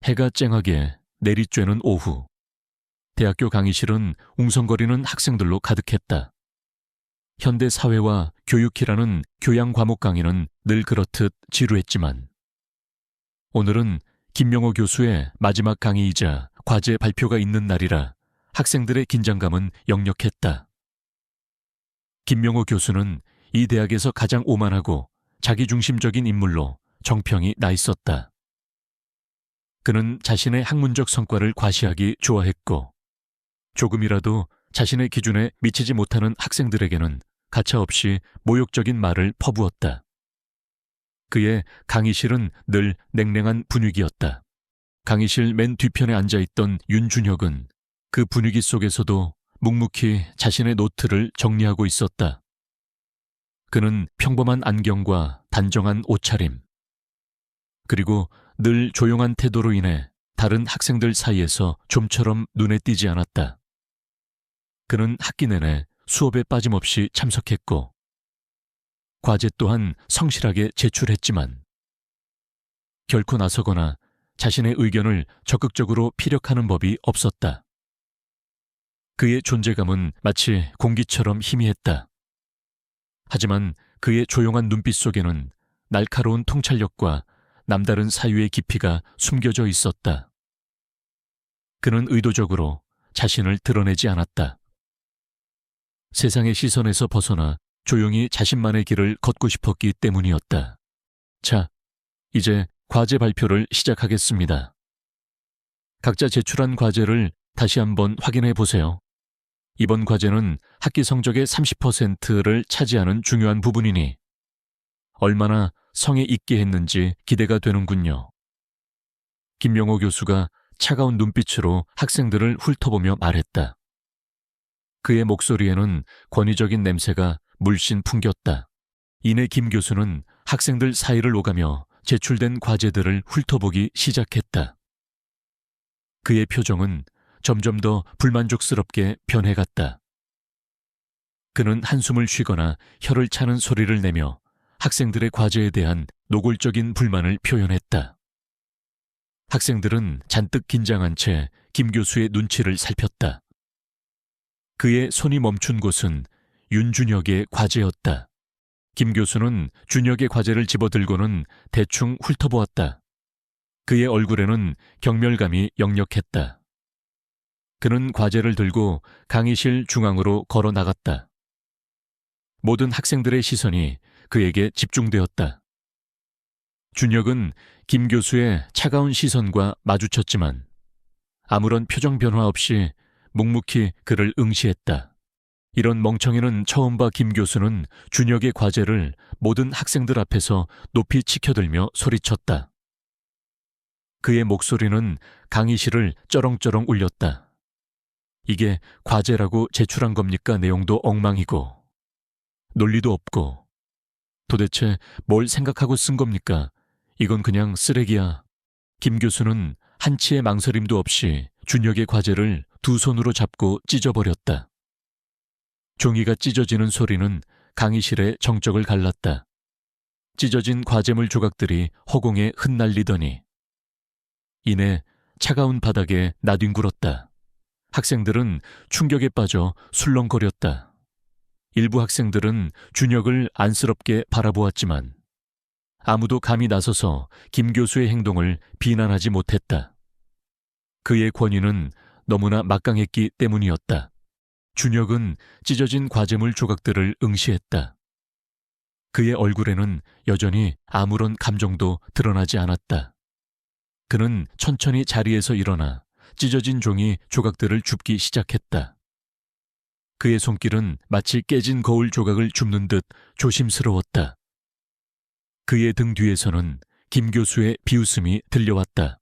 해가 쨍하게 내리쬐는 오후, 대학교 강의실은 웅성거리는 학생들로 가득했다. 현대 사회와 교육이라는 교양 과목 강의는 늘 그렇듯 지루했지만 오늘은 김명호 교수의 마지막 강의이자 과제 발표가 있는 날이라 학생들의 긴장감은 역력했다. 김명호 교수는 이 대학에서 가장 오만하고 자기중심적인 인물로 정평이 나 있었다. 그는 자신의 학문적 성과를 과시하기 좋아했고 조금이라도 자신의 기준에 미치지 못하는 학생들에게는 가차없이 모욕적인 말을 퍼부었다. 그의 강의실은 늘 냉랭한 분위기였다. 강의실 맨 뒤편에 앉아있던 윤준혁은 그 분위기 속에서도 묵묵히 자신의 노트를 정리하고 있었다. 그는 평범한 안경과 단정한 옷차림, 그리고 늘 조용한 태도로 인해 다른 학생들 사이에서 좀처럼 눈에 띄지 않았다. 그는 학기 내내 수업에 빠짐없이 참석했고 과제 또한 성실하게 제출했지만 결코 나서거나 자신의 의견을 적극적으로 피력하는 법이 없었다. 그의 존재감은 마치 공기처럼 희미했다. 하지만 그의 조용한 눈빛 속에는 날카로운 통찰력과 남다른 사유의 깊이가 숨겨져 있었다. 그는 의도적으로 자신을 드러내지 않았다. 세상의 시선에서 벗어나 조용히 자신만의 길을 걷고 싶었기 때문이었다. 자, 이제 과제 발표를 시작하겠습니다. 각자 제출한 과제를 다시 한번 확인해 보세요. 이번 과제는 학기 성적의 30%를 차지하는 중요한 부분이니 얼마나 성에 있게 했는지 기대가 되는군요. 김명호 교수가 차가운 눈빛으로 학생들을 훑어보며 말했다. 그의 목소리에는 권위적인 냄새가 물씬 풍겼다. 이내 김 교수는 학생들 사이를 오가며 제출된 과제들을 훑어보기 시작했다. 그의 표정은 점점 더 불만족스럽게 변해갔다. 그는 한숨을 쉬거나 혀를 차는 소리를 내며 학생들의 과제에 대한 노골적인 불만을 표현했다. 학생들은 잔뜩 긴장한 채 김 교수의 눈치를 살폈다. 그의 손이 멈춘 곳은 윤준혁의 과제였다. 김 교수는 준혁의 과제를 집어들고는 대충 훑어보았다. 그의 얼굴에는 경멸감이 역력했다. 그는 과제를 들고 강의실 중앙으로 걸어 나갔다. 모든 학생들의 시선이 그에게 집중되었다. 준혁은 김 교수의 차가운 시선과 마주쳤지만 아무런 표정 변화 없이 묵묵히 그를 응시했다. 이런 멍청이는 처음 봐 김 교수는 준혁의 과제를 모든 학생들 앞에서 높이 치켜들며 소리쳤다. 그의 목소리는 강의실을 쩌렁쩌렁 울렸다. 이게 과제라고 제출한 겁니까? 내용도 엉망이고 논리도 없고 도대체 뭘 생각하고 쓴 겁니까? 이건 그냥 쓰레기야. 김 교수는 한치의 망설임도 없이 준혁의 과제를 두 손으로 잡고 찢어버렸다. 종이가 찢어지는 소리는 강의실의 정적을 갈랐다. 찢어진 과제물 조각들이 허공에 흩날리더니 이내 차가운 바닥에 나뒹굴었다. 학생들은 충격에 빠져 술렁거렸다. 일부 학생들은 준혁을 안쓰럽게 바라보았지만 아무도 감히 나서서 김 교수의 행동을 비난하지 못했다. 그의 권위는 너무나 막강했기 때문이었다. 준혁은 찢어진 과제물 조각들을 응시했다. 그의 얼굴에는 여전히 아무런 감정도 드러나지 않았다. 그는 천천히 자리에서 일어나 찢어진 종이 조각들을 줍기 시작했다. 그의 손길은 마치 깨진 거울 조각을 줍는 듯 조심스러웠다. 그의 등 뒤에서는 김 교수의 비웃음이 들려왔다.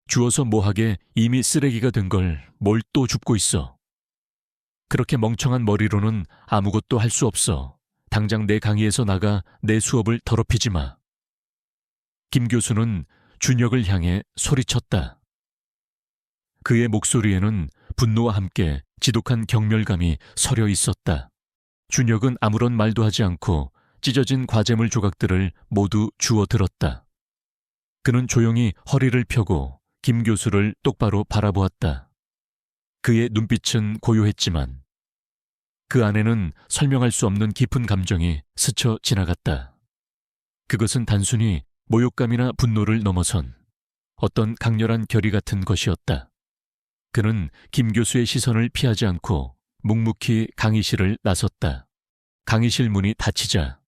주워서 뭐하게 이미 쓰레기가 된 걸 뭘 또 줍고 있어. 그렇게 멍청한 머리로는 아무것도 할 수 없어. 당장 내 강의에서 나가 내 수업을 더럽히지 마. 김 교수는 준혁을 향해 소리쳤다. 그의 목소리에는 분노와 함께 지독한 경멸감이 서려 있었다. 준혁은 아무런 말도 하지 않고 찢어진 과제물 조각들을 모두 주워 들었다. 그는 조용히 허리를 펴고 김 교수를 똑바로 바라보았다. 그의 눈빛은 고요했지만 그 안에는 설명할 수 없는 깊은 감정이 스쳐 지나갔다. 그것은 단순히 모욕감이나 분노를 넘어선 어떤 강렬한 결의 같은 것이었다. 그는 김 교수의 시선을 피하지 않고 묵묵히 강의실을 나섰다. 강의실 문이 닫히자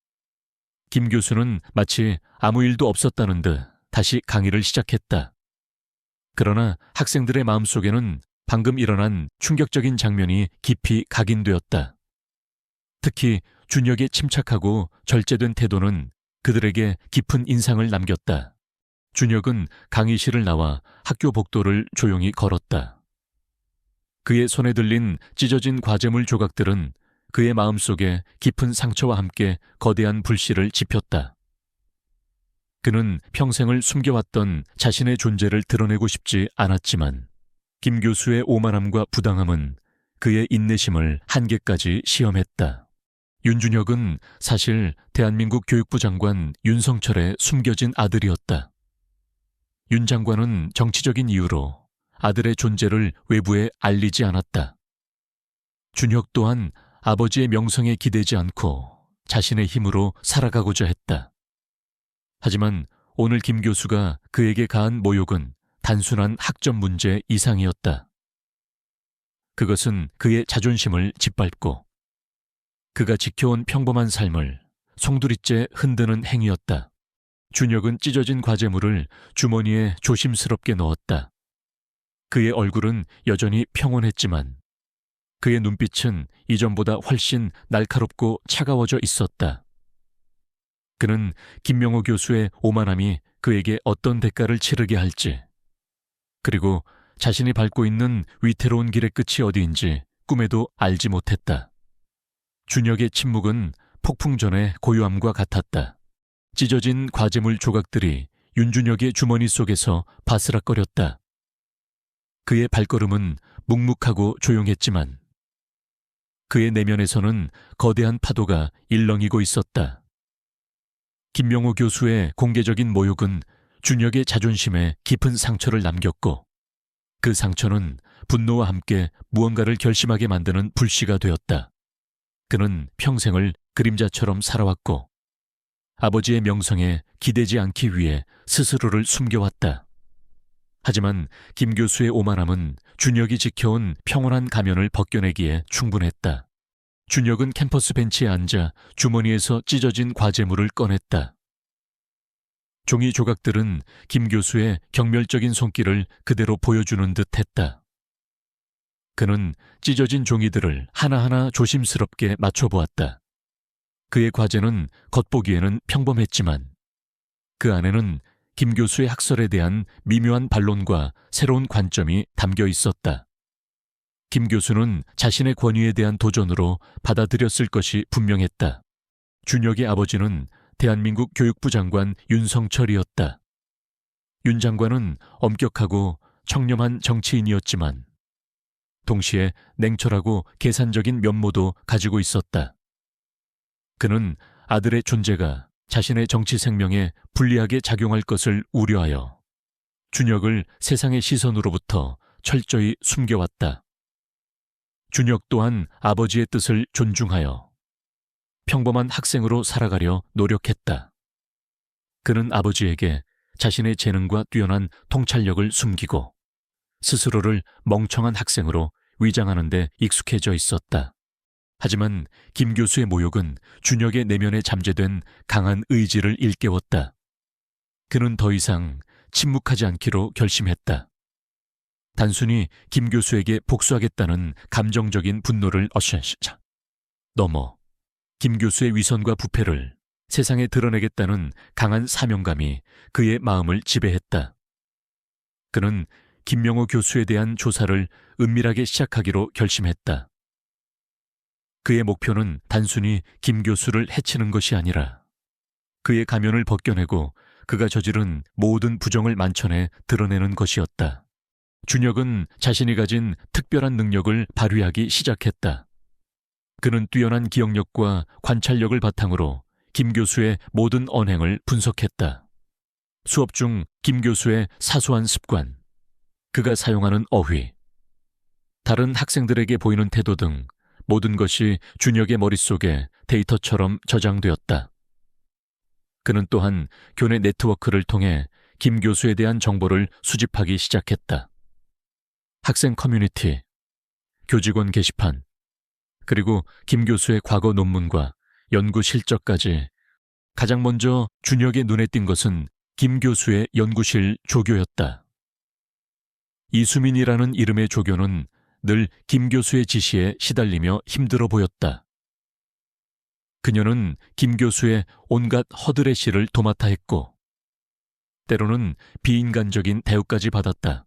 김 교수는 마치 아무 일도 없었다는 듯 다시 강의를 시작했다. 그러나 학생들의 마음속에는 방금 일어난 충격적인 장면이 깊이 각인되었다. 특히 준혁의 침착하고 절제된 태도는 그들에게 깊은 인상을 남겼다. 준혁은 강의실을 나와 학교 복도를 조용히 걸었다. 그의 손에 들린 찢어진 과제물 조각들은 그의 마음속에 깊은 상처와 함께 거대한 불씨를 지폈다. 그는 평생을 숨겨왔던 자신의 존재를 드러내고 싶지 않았지만 김 교수의 오만함과 부당함은 그의 인내심을 한계까지 시험했다. 윤준혁은 사실 대한민국 교육부 장관 윤성철의 숨겨진 아들이었다. 윤 장관은 정치적인 이유로 아들의 존재를 외부에 알리지 않았다. 준혁 또한 아버지의 명성에 기대지 않고 자신의 힘으로 살아가고자 했다. 하지만 오늘 김 교수가 그에게 가한 모욕은 단순한 학점 문제 이상이었다. 그것은 그의 자존심을 짓밟고 그가 지켜온 평범한 삶을 송두리째 흔드는 행위였다. 준혁은 찢어진 과제물을 주머니에 조심스럽게 넣었다. 그의 얼굴은 여전히 평온했지만 그의 눈빛은 이전보다 훨씬 날카롭고 차가워져 있었다. 그는 김명호 교수의 오만함이 그에게 어떤 대가를 치르게 할지, 그리고 자신이 밟고 있는 위태로운 길의 끝이 어디인지 꿈에도 알지 못했다. 준혁의 침묵은 폭풍 전의 고요함과 같았다. 찢어진 과제물 조각들이 윤준혁의 주머니 속에서 바스락거렸다. 그의 발걸음은 묵묵하고 조용했지만 그의 내면에서는 거대한 파도가 일렁이고 있었다. 김명호 교수의 공개적인 모욕은 준혁의 자존심에 깊은 상처를 남겼고 그 상처는 분노와 함께 무언가를 결심하게 만드는 불씨가 되었다. 그는 평생을 그림자처럼 살아왔고 아버지의 명성에 기대지 않기 위해 스스로를 숨겨왔다. 하지만 김 교수의 오만함은 준혁이 지켜온 평온한 가면을 벗겨내기에 충분했다. 준혁은 캠퍼스 벤치에 앉아 주머니에서 찢어진 과제물을 꺼냈다. 종이 조각들은 김 교수의 경멸적인 손길을 그대로 보여주는 듯 했다. 그는 찢어진 종이들을 하나하나 조심스럽게 맞춰보았다. 그의 과제는 겉보기에는 평범했지만 그 안에는 김 교수의 학설에 대한 미묘한 반론과 새로운 관점이 담겨 있었다. 김 교수는 자신의 권위에 대한 도전으로 받아들였을 것이 분명했다. 준혁의 아버지는 대한민국 교육부 장관 윤성철이었다. 윤 장관은 엄격하고 청렴한 정치인이었지만 동시에 냉철하고 계산적인 면모도 가지고 있었다. 그는 아들의 존재가 자신의 정치 생명에 불리하게 작용할 것을 우려하여 준혁을 세상의 시선으로부터 철저히 숨겨왔다. 준혁 또한 아버지의 뜻을 존중하여 평범한 학생으로 살아가려 노력했다. 그는 아버지에게 자신의 재능과 뛰어난 통찰력을 숨기고 스스로를 멍청한 학생으로 위장하는 데 익숙해져 있었다. 하지만 김 교수의 모욕은 준혁의 내면에 잠재된 강한 의지를 일깨웠다. 그는 더 이상 침묵하지 않기로 결심했다. 단순히 김 교수에게 복수하겠다는 감정적인 분노를 넘어 김 교수의 위선과 부패를 세상에 드러내겠다는 강한 사명감이 그의 마음을 지배했다. 그는 김명호 교수에 대한 조사를 은밀하게 시작하기로 결심했다. 그의 목표는 단순히 김 교수를 해치는 것이 아니라 그의 가면을 벗겨내고 그가 저지른 모든 부정을 만천에 드러내는 것이었다. 준혁은 자신이 가진 특별한 능력을 발휘하기 시작했다. 그는 뛰어난 기억력과 관찰력을 바탕으로 김 교수의 모든 언행을 분석했다. 수업 중 김 교수의 사소한 습관, 그가 사용하는 어휘, 다른 학생들에게 보이는 태도 등 모든 것이 준혁의 머릿속에 데이터처럼 저장되었다. 그는 또한 교내 네트워크를 통해 김 교수에 대한 정보를 수집하기 시작했다. 학생 커뮤니티, 교직원 게시판, 그리고 김 교수의 과거 논문과 연구 실적까지 가장 먼저 준혁의 눈에 띈 것은 김 교수의 연구실 조교였다. 이수민이라는 이름의 조교는 늘 김 교수의 지시에 시달리며 힘들어 보였다. 그녀는 김 교수의 온갖 허들의 시를 도맡아 했고 때로는 비인간적인 대우까지 받았다.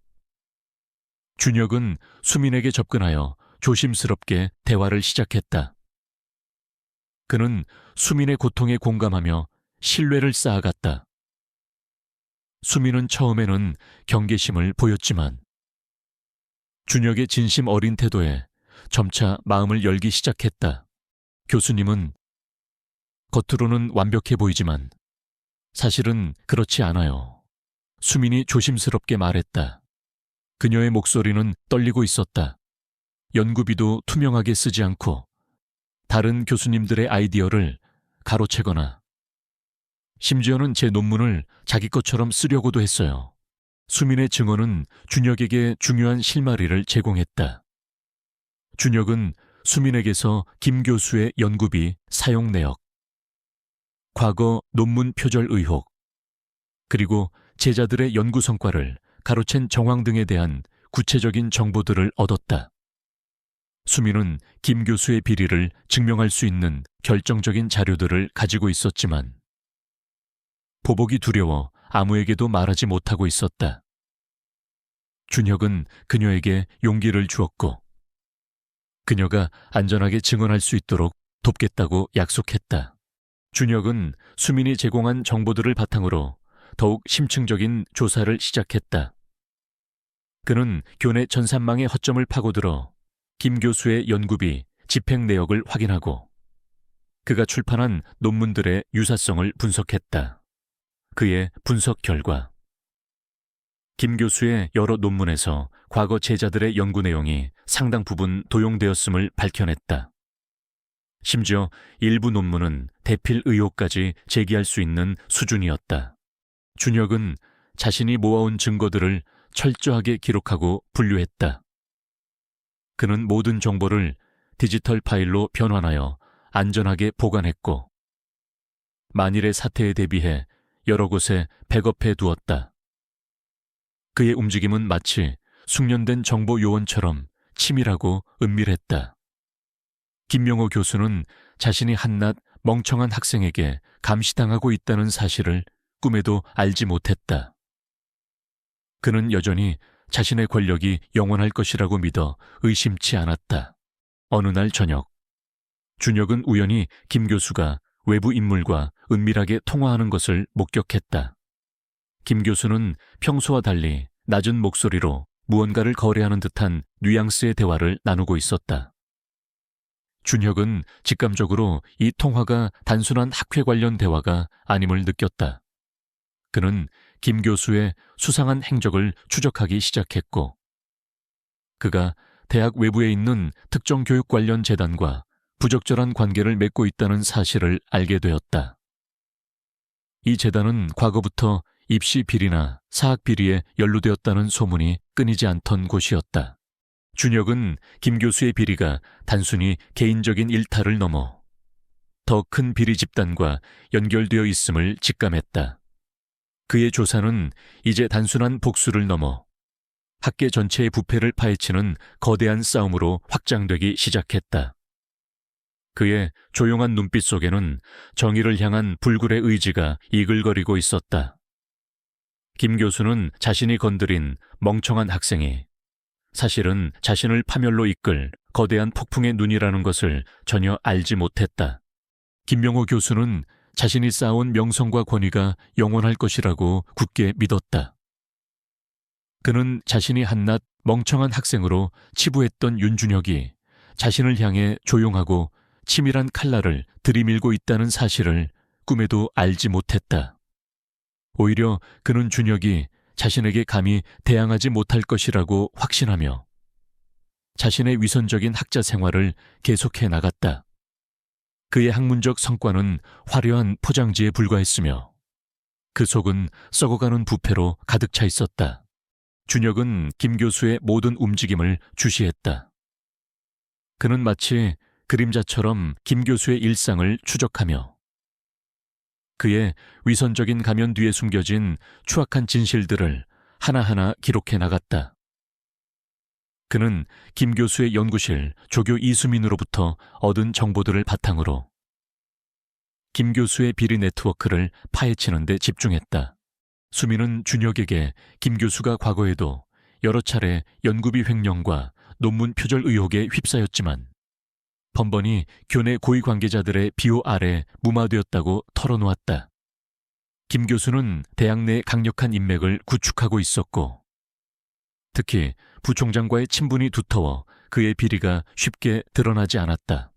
준혁은 수민에게 접근하여 조심스럽게 대화를 시작했다. 그는 수민의 고통에 공감하며 신뢰를 쌓아갔다. 수민은 처음에는 경계심을 보였지만 준혁의 진심 어린 태도에 점차 마음을 열기 시작했다. 교수님은 겉으로는 완벽해 보이지만 사실은 그렇지 않아요. 수민이 조심스럽게 말했다. 그녀의 목소리는 떨리고 있었다. 연구비도 투명하게 쓰지 않고 다른 교수님들의 아이디어를 가로채거나 심지어는 제 논문을 자기 것처럼 쓰려고도 했어요. 수민의 증언은 준혁에게 중요한 실마리를 제공했다. 준혁은 수민에게서 김 교수의 연구비 사용 내역, 과거 논문 표절 의혹, 그리고 제자들의 연구 성과를 가로챈 정황 등에 대한 구체적인 정보들을 얻었다. 수민은 김 교수의 비리를 증명할 수 있는 결정적인 자료들을 가지고 있었지만 보복이 두려워 아무에게도 말하지 못하고 있었다. 준혁은 그녀에게 용기를 주었고 그녀가 안전하게 증언할 수 있도록 돕겠다고 약속했다. 준혁은 수민이 제공한 정보들을 바탕으로 더욱 심층적인 조사를 시작했다. 그는 교내 전산망의 허점을 파고들어 김 교수의 연구비, 집행 내역을 확인하고 그가 출판한 논문들의 유사성을 분석했다. 그의 분석 결과 김 교수의 여러 논문에서 과거 제자들의 연구 내용이 상당 부분 도용되었음을 밝혀냈다. 심지어 일부 논문은 대필 의혹까지 제기할 수 있는 수준이었다. 준혁은 자신이 모아온 증거들을 철저하게 기록하고 분류했다. 그는 모든 정보를 디지털 파일로 변환하여 안전하게 보관했고 만일의 사태에 대비해 여러 곳에 백업해 두었다. 그의 움직임은 마치 숙련된 정보 요원처럼 치밀하고 은밀했다. 김명호 교수는 자신이 한낱 멍청한 학생에게 감시당하고 있다는 사실을 꿈에도 알지 못했다. 그는 여전히 자신의 권력이 영원할 것이라고 믿어 의심치 않았다. 어느 날 저녁, 준혁은 우연히 김 교수가 외부 인물과 은밀하게 통화하는 것을 목격했다. 김 교수는 평소와 달리 낮은 목소리로 무언가를 거래하는 듯한 뉘앙스의 대화를 나누고 있었다. 준혁은 직감적으로 이 통화가 단순한 학회 관련 대화가 아님을 느꼈다. 그는 김 교수의 수상한 행적을 추적하기 시작했고 그가 대학 외부에 있는 특정 교육 관련 재단과 부적절한 관계를 맺고 있다는 사실을 알게 되었다. 이 재단은 과거부터 입시 비리나 사학 비리에 연루되었다는 소문이 끊이지 않던 곳이었다. 준혁은 김 교수의 비리가 단순히 개인적인 일탈을 넘어 더 큰 비리 집단과 연결되어 있음을 직감했다. 그의 조사는 이제 단순한 복수를 넘어 학계 전체의 부패를 파헤치는 거대한 싸움으로 확장되기 시작했다. 그의 조용한 눈빛 속에는 정의를 향한 불굴의 의지가 이글거리고 있었다. 김 교수는 자신이 건드린 멍청한 학생이 사실은 자신을 파멸로 이끌 거대한 폭풍의 눈이라는 것을 전혀 알지 못했다. 김명호 교수는 자신이 쌓아온 명성과 권위가 영원할 것이라고 굳게 믿었다. 그는 자신이 한낱 멍청한 학생으로 치부했던 윤준혁이 자신을 향해 조용하고 치밀한 칼날을 들이밀고 있다는 사실을 꿈에도 알지 못했다. 오히려 그는 준혁이 자신에게 감히 대항하지 못할 것이라고 확신하며 자신의 위선적인 학자 생활을 계속해 나갔다. 그의 학문적 성과는 화려한 포장지에 불과했으며 그 속은 썩어가는 부패로 가득 차 있었다. 준혁은 김 교수의 모든 움직임을 주시했다. 그는 마치 그림자처럼 김 교수의 일상을 추적하며 그의 위선적인 가면 뒤에 숨겨진 추악한 진실들을 하나하나 기록해 나갔다. 그는 김 교수의 연구실 조교 이수민으로부터 얻은 정보들을 바탕으로 김 교수의 비리 네트워크를 파헤치는 데 집중했다. 수민은 준혁에게 김 교수가 과거에도 여러 차례 연구비 횡령과 논문 표절 의혹에 휩싸였지만 번번이 교내 고위 관계자들의 비호 아래 무마되었다고 털어놓았다. 김 교수는 대학 내 강력한 인맥을 구축하고 있었고 특히 부총장과의 친분이 두터워 그의 비리가 쉽게 드러나지 않았다.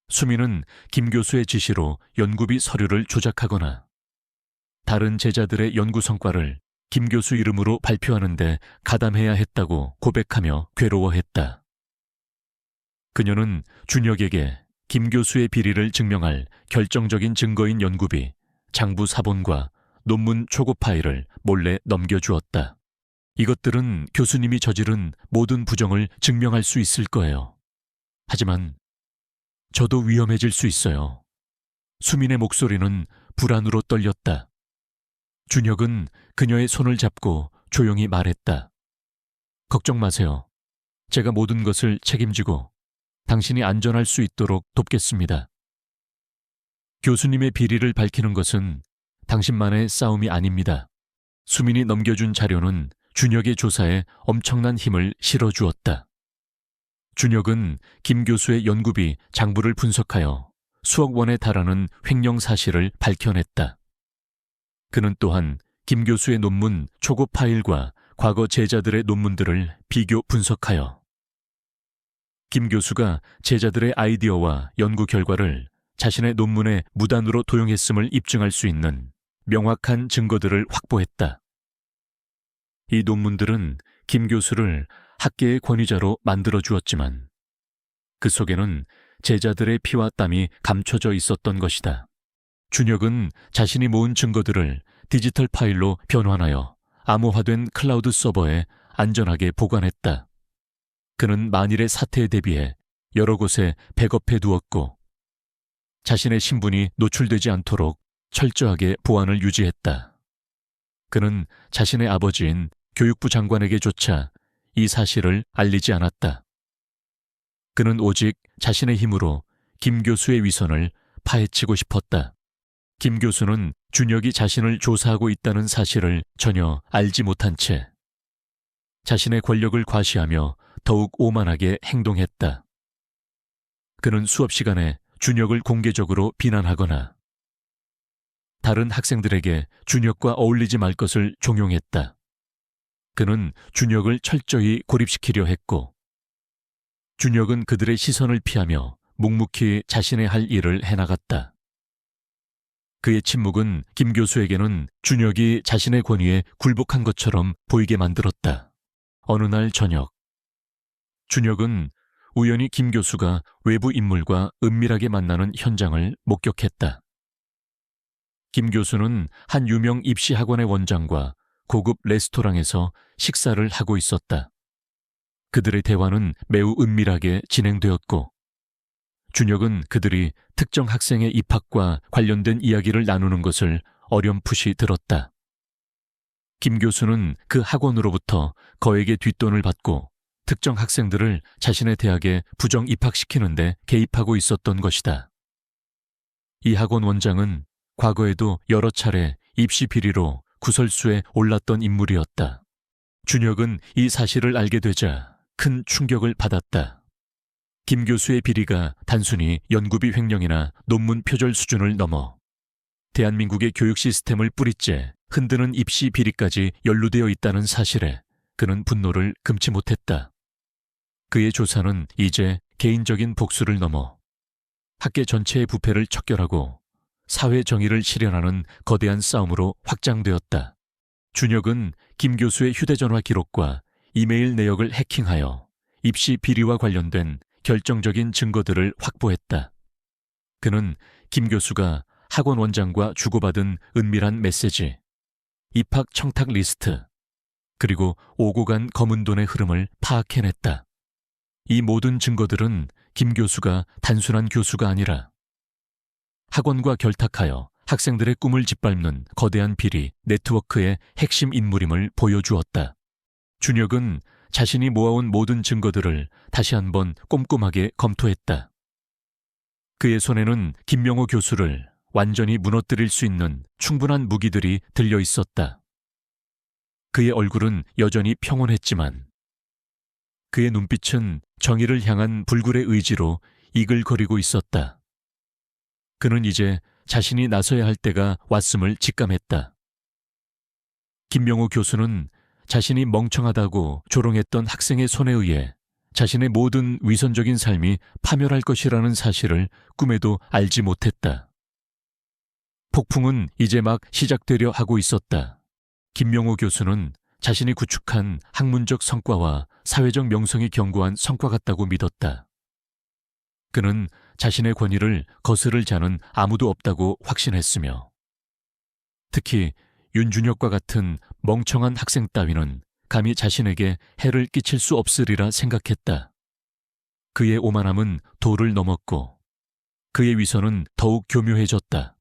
수민은 김 교수의 지시로 연구비 서류를 조작하거나 다른 제자들의 연구 성과를 김 교수 이름으로 발표하는데 가담해야 했다고 고백하며 괴로워했다. 그녀는 준혁에게 김 교수의 비리를 증명할 결정적인 증거인 연구비, 장부 사본과 논문 초고 파일을 몰래 넘겨주었다. 이것들은 교수님이 저지른 모든 부정을 증명할 수 있을 거예요. 하지만 저도 위험해질 수 있어요. 수민의 목소리는 불안으로 떨렸다. 준혁은 그녀의 손을 잡고 조용히 말했다. 걱정 마세요. 제가 모든 것을 책임지고 당신이 안전할 수 있도록 돕겠습니다. 교수님의 비리를 밝히는 것은 당신만의 싸움이 아닙니다. 수민이 넘겨준 자료는 준혁의 조사에 엄청난 힘을 실어주었다. 준혁은 김 교수의 연구비 장부를 분석하여 수억 원에 달하는 횡령 사실을 밝혀냈다. 그는 또한 김 교수의 논문 초고 파일과 과거 제자들의 논문들을 비교 분석하여 김 교수가 제자들의 아이디어와 연구 결과를 자신의 논문에 무단으로 도용했음을 입증할 수 있는 명확한 증거들을 확보했다. 이 논문들은 김 교수를 학계의 권위자로 만들어 주었지만 그 속에는 제자들의 피와 땀이 감춰져 있었던 것이다. 준혁은 자신이 모은 증거들을 디지털 파일로 변환하여 암호화된 클라우드 서버에 안전하게 보관했다. 그는 만일의 사태에 대비해 여러 곳에 백업해 두었고 자신의 신분이 노출되지 않도록 철저하게 보안을 유지했다. 그는 자신의 아버지인 교육부 장관에게조차 이 사실을 알리지 않았다. 그는 오직 자신의 힘으로 김 교수의 위선을 파헤치고 싶었다. 김 교수는 준혁이 자신을 조사하고 있다는 사실을 전혀 알지 못한 채 자신의 권력을 과시하며 더욱 오만하게 행동했다. 그는 수업 시간에 준혁을 공개적으로 비난하거나 다른 학생들에게 준혁과 어울리지 말 것을 종용했다. 그는 준혁을 철저히 고립시키려 했고 준혁은 그들의 시선을 피하며 묵묵히 자신의 할 일을 해나갔다. 그의 침묵은 김 교수에게는 준혁이 자신의 권위에 굴복한 것처럼 보이게 만들었다. 어느 날 저녁, 준혁은 우연히 김 교수가 외부 인물과 은밀하게 만나는 현장을 목격했다. 김 교수는 한 유명 입시학원의 원장과 고급 레스토랑에서 식사를 하고 있었다. 그들의 대화는 매우 은밀하게 진행되었고 준혁은 그들이 특정 학생의 입학과 관련된 이야기를 나누는 것을 어렴풋이 들었다. 김 교수는 그 학원으로부터 거액의 뒷돈을 받고 특정 학생들을 자신의 대학에 부정 입학시키는데 개입하고 있었던 것이다. 이 학원 원장은 과거에도 여러 차례 입시 비리로 구설수에 올랐던 인물이었다. 준혁은 이 사실을 알게 되자 큰 충격을 받았다. 김 교수의 비리가 단순히 연구비 횡령이나 논문 표절 수준을 넘어 대한민국의 교육 시스템을 뿌리째 흔드는 입시 비리까지 연루되어 있다는 사실에 그는 분노를 금치 못했다. 그의 조사는 이제 개인적인 복수를 넘어 학계 전체의 부패를 척결하고 사회 정의를 실현하는 거대한 싸움으로 확장되었다. 준혁은 김 교수의 휴대전화 기록과 이메일 내역을 해킹하여 입시 비리와 관련된 결정적인 증거들을 확보했다. 그는 김 교수가 학원 원장과 주고받은 은밀한 메시지, 입학 청탁 리스트, 그리고 오고 간 검은 돈의 흐름을 파악해냈다. 이 모든 증거들은 김 교수가 단순한 교수가 아니라 학원과 결탁하여 학생들의 꿈을 짓밟는 거대한 비리 네트워크의 핵심 인물임을 보여주었다. 준혁은 자신이 모아온 모든 증거들을 다시 한번 꼼꼼하게 검토했다. 그의 손에는 김명호 교수를 완전히 무너뜨릴 수 있는 충분한 무기들이 들려 있었다. 그의 얼굴은 여전히 평온했지만 그의 눈빛은 정의를 향한 불굴의 의지로 이글거리고 있었다. 그는 이제 자신이 나서야 할 때가 왔음을 직감했다. 김명호 교수는 자신이 멍청하다고 조롱했던 학생의 손에 의해 자신의 모든 위선적인 삶이 파멸할 것이라는 사실을 꿈에도 알지 못했다. 폭풍은 이제 막 시작되려 하고 있었다. 김명호 교수는 자신이 구축한 학문적 성과와 사회적 명성이 견고한 성과 같다고 믿었다. 그는 자신의 권위를 거스를 자는 아무도 없다고 확신했으며 특히 윤준혁과 같은 멍청한 학생 따위는 감히 자신에게 해를 끼칠 수 없으리라 생각했다. 그의 오만함은 도를 넘었고 그의 위선은 더욱 교묘해졌다.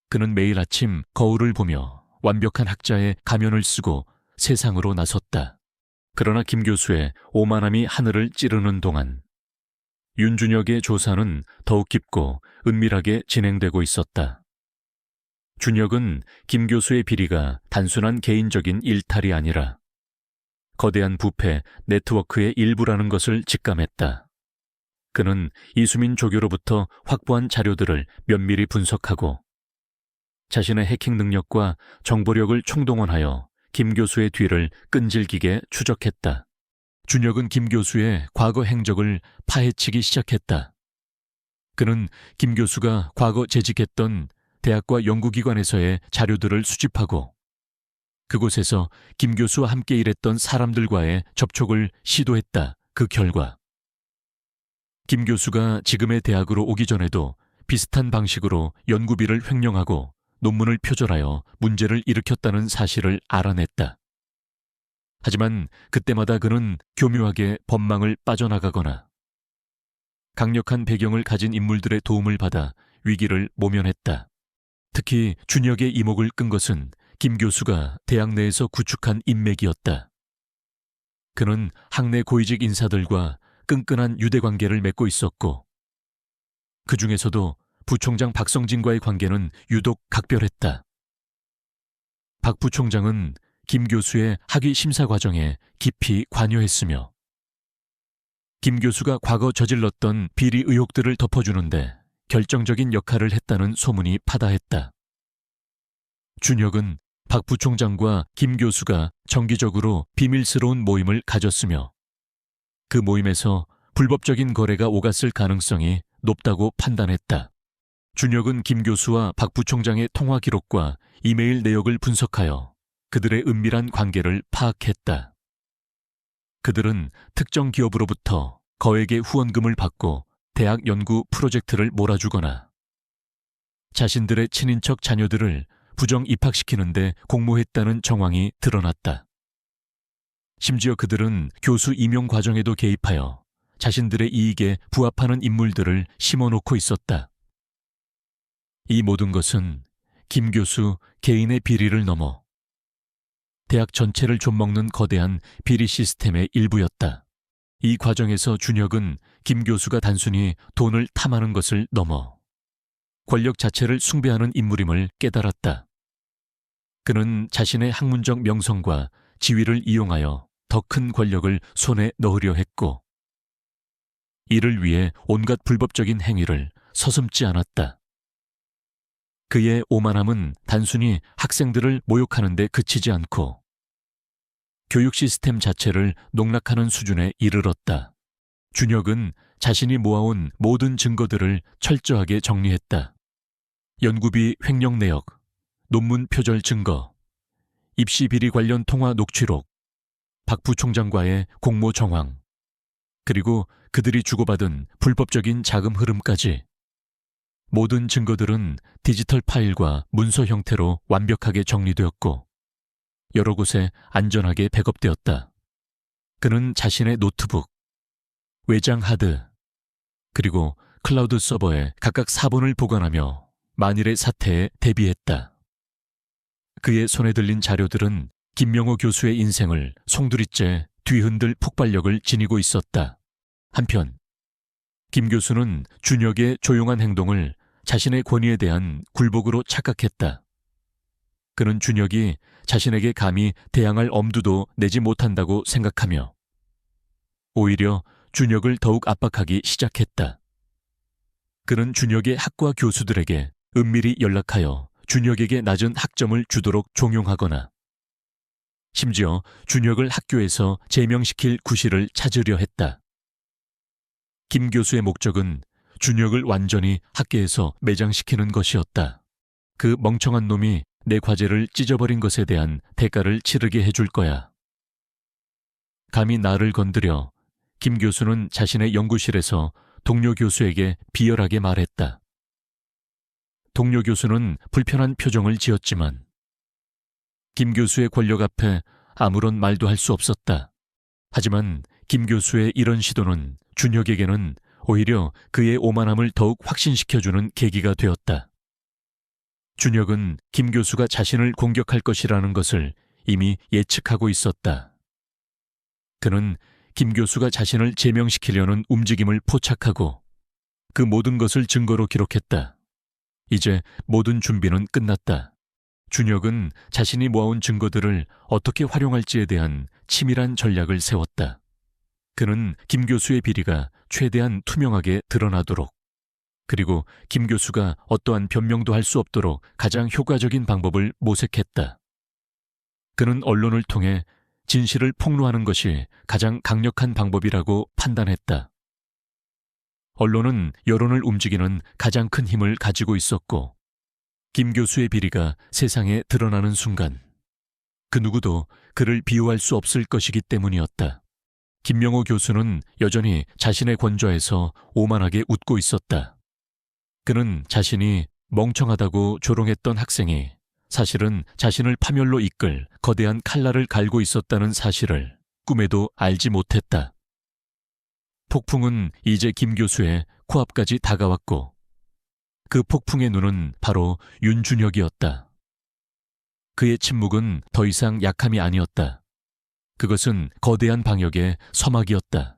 그는 매일 아침 거울을 보며 완벽한 학자의 가면을 쓰고 세상으로 나섰다. 그러나 김 교수의 오만함이 하늘을 찌르는 동안 윤준혁의 조사는 더욱 깊고 은밀하게 진행되고 있었다. 준혁은 김 교수의 비리가 단순한 개인적인 일탈이 아니라 거대한 부패 네트워크의 일부라는 것을 직감했다. 그는 이수민 조교로부터 확보한 자료들을 면밀히 분석하고 자신의 해킹 능력과 정보력을 총동원하여 김 교수의 뒤를 끈질기게 추적했다. 준혁은 김 교수의 과거 행적을 파헤치기 시작했다. 그는 김 교수가 과거 재직했던 대학과 연구기관에서의 자료들을 수집하고 그곳에서 김 교수와 함께 일했던 사람들과의 접촉을 시도했다. 그 결과 김 교수가 지금의 대학으로 오기 전에도 비슷한 방식으로 연구비를 횡령하고 논문을 표절하여 문제를 일으켰다는 사실을 알아냈다. 하지만 그때마다 그는 교묘하게 법망을 빠져나가거나 강력한 배경을 가진 인물들의 도움을 받아 위기를 모면했다. 특히 준혁의 이목을 끈 것은 김 교수가 대학 내에서 구축한 인맥이었다. 그는 학내 고위직 인사들과 끈끈한 유대관계를 맺고 있었고 그 중에서도 부총장 박성진과의 관계는 유독 각별했다. 박 부총장은 김 교수의 학위 심사 과정에 깊이 관여했으며 김 교수가 과거 저질렀던 비리 의혹들을 덮어주는데 결정적인 역할을 했다는 소문이 파다했다. 준혁은 박 부총장과 김 교수가 정기적으로 비밀스러운 모임을 가졌으며 그 모임에서 불법적인 거래가 오갔을 가능성이 높다고 판단했다. 준혁은 김 교수와 박 부총장의 통화 기록과 이메일 내역을 분석하여 그들의 은밀한 관계를 파악했다. 그들은 특정 기업으로부터 거액의 후원금을 받고 대학 연구 프로젝트를 몰아주거나 자신들의 친인척 자녀들을 부정 입학시키는데 공모했다는 정황이 드러났다. 심지어 그들은 교수 임용 과정에도 개입하여 자신들의 이익에 부합하는 인물들을 심어놓고 있었다. 이 모든 것은 김 교수 개인의 비리를 넘어 대학 전체를 좀먹는 거대한 비리 시스템의 일부였다. 이 과정에서 준혁은 김 교수가 단순히 돈을 탐하는 것을 넘어 권력 자체를 숭배하는 인물임을 깨달았다. 그는 자신의 학문적 명성과 지위를 이용하여 더 큰 권력을 손에 넣으려 했고 이를 위해 온갖 불법적인 행위를 서슴지 않았다. 그의 오만함은 단순히 학생들을 모욕하는 데 그치지 않고 교육 시스템 자체를 농락하는 수준에 이르렀다. 준혁은 자신이 모아온 모든 증거들을 철저하게 정리했다. 연구비 횡령 내역, 논문 표절 증거, 입시 비리 관련 통화 녹취록, 박 부총장과의 공모 정황, 그리고 그들이 주고받은 불법적인 자금 흐름까지 모든 증거들은 디지털 파일과 문서 형태로 완벽하게 정리되었고 여러 곳에 안전하게 백업되었다. 그는 자신의 노트북, 외장 하드, 그리고 클라우드 서버에 각각 4본을 보관하며 만일의 사태에 대비했다. 그의 손에 들린 자료들은 김명호 교수의 인생을 송두리째 뒤흔들 폭발력을 지니고 있었다. 한편 김 교수는 준혁의 조용한 행동을 자신의 권위에 대한 굴복으로 착각했다. 그는 준혁이 자신에게 감히 대항할 엄두도 내지 못한다고 생각하며 오히려 준혁을 더욱 압박하기 시작했다. 그는 준혁의 학과 교수들에게 은밀히 연락하여 준혁에게 낮은 학점을 주도록 종용하거나 심지어 준혁을 학교에서 제명시킬 구실을 찾으려 했다. 김 교수의 목적은 준혁을 완전히 학계에서 매장시키는 것이었다. 그 멍청한 놈이 내 과제를 찢어버린 것에 대한 대가를 치르게 해줄 거야. 감히 나를 건드려 김 교수는 자신의 연구실에서 동료 교수에게 비열하게 말했다. 동료 교수는 불편한 표정을 지었지만 김 교수의 권력 앞에 아무런 말도 할 수 없었다. 하지만 김 교수의 이런 시도는 준혁에게는 오히려 그의 오만함을 더욱 확신시켜주는 계기가 되었다. 준혁은 김 교수가 자신을 공격할 것이라는 것을 이미 예측하고 있었다. 그는 김 교수가 자신을 제명시키려는 움직임을 포착하고 그 모든 것을 증거로 기록했다. 이제 모든 준비는 끝났다. 준혁은 자신이 모아온 증거들을 어떻게 활용할지에 대한 치밀한 전략을 세웠다. 그는 김 교수의 비리가 최대한 투명하게 드러나도록, 그리고 김 교수가 어떠한 변명도 할 수 없도록 가장 효과적인 방법을 모색했다. 그는 언론을 통해 진실을 폭로하는 것이 가장 강력한 방법이라고 판단했다. 언론은 여론을 움직이는 가장 큰 힘을 가지고 있었고, 김 교수의 비리가 세상에 드러나는 순간 그 누구도 그를 비호할 수 없을 것이기 때문이었다. 김명호 교수는 여전히 자신의 권좌에서 오만하게 웃고 있었다. 그는 자신이 멍청하다고 조롱했던 학생이 사실은 자신을 파멸로 이끌 거대한 칼날을 갈고 있었다는 사실을 꿈에도 알지 못했다. 폭풍은 이제 김 교수의 코앞까지 다가왔고 그 폭풍의 눈은 바로 윤준혁이었다. 그의 침묵은 더 이상 약함이 아니었다. 그것은 거대한 방역의 서막이었다.